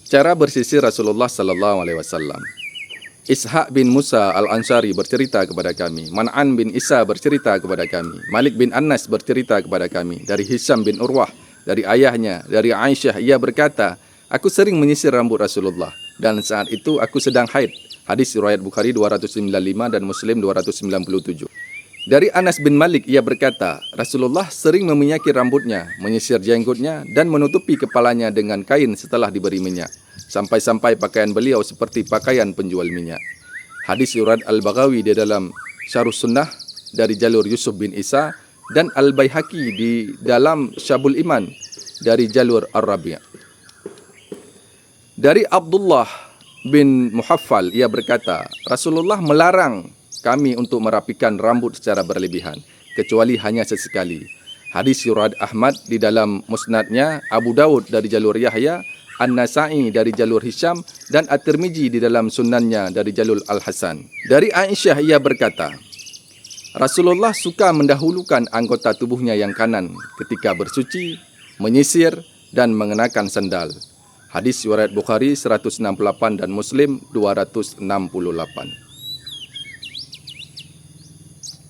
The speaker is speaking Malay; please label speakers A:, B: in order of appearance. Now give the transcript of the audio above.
A: Cara bersisir Rasulullah sallallahu alaihi wasallam. Ishaq bin Musa Al-Ansari bercerita kepada kami, Man'an bin Isa bercerita kepada kami, Malik bin Anas bercerita kepada kami, dari Hisham bin Urwah, dari ayahnya, dari Aisyah, ia berkata, aku sering menyisir rambut Rasulullah dan saat itu aku sedang haid. Hadis riwayat Bukhari 295 dan Muslim 297. Dari Anas bin Malik, ia berkata, Rasulullah sering meminyaki rambutnya, menyisir jenggotnya dan menutupi kepalanya dengan kain setelah diberi minyak, sampai-sampai pakaian beliau seperti pakaian penjual minyak. Hadis riwayat Al-Baghawi di dalam Syarh Sunnah dari jalur Yusuf bin Isa dan Al-Baihaqi di dalam Syabul Iman dari jalur Ar-Rabi'. Dari Abdullah bin Muhaffal, ia berkata, Rasulullah melarang kami untuk merapikan rambut secara berlebihan, kecuali hanya sesekali. Hadis riwayat Ahmad di dalam musnadnya, Abu Daud dari jalur Yahya, An-Nasa'i dari jalur Hisham, dan At-Tirmizi di dalam sunannya dari jalur Al-Hasan. Dari Aisyah, ia berkata, Rasulullah suka mendahulukan anggota tubuhnya yang kanan ketika bersuci, menyisir, dan mengenakan sandal. Hadis riwayat Bukhari 168 dan Muslim 268.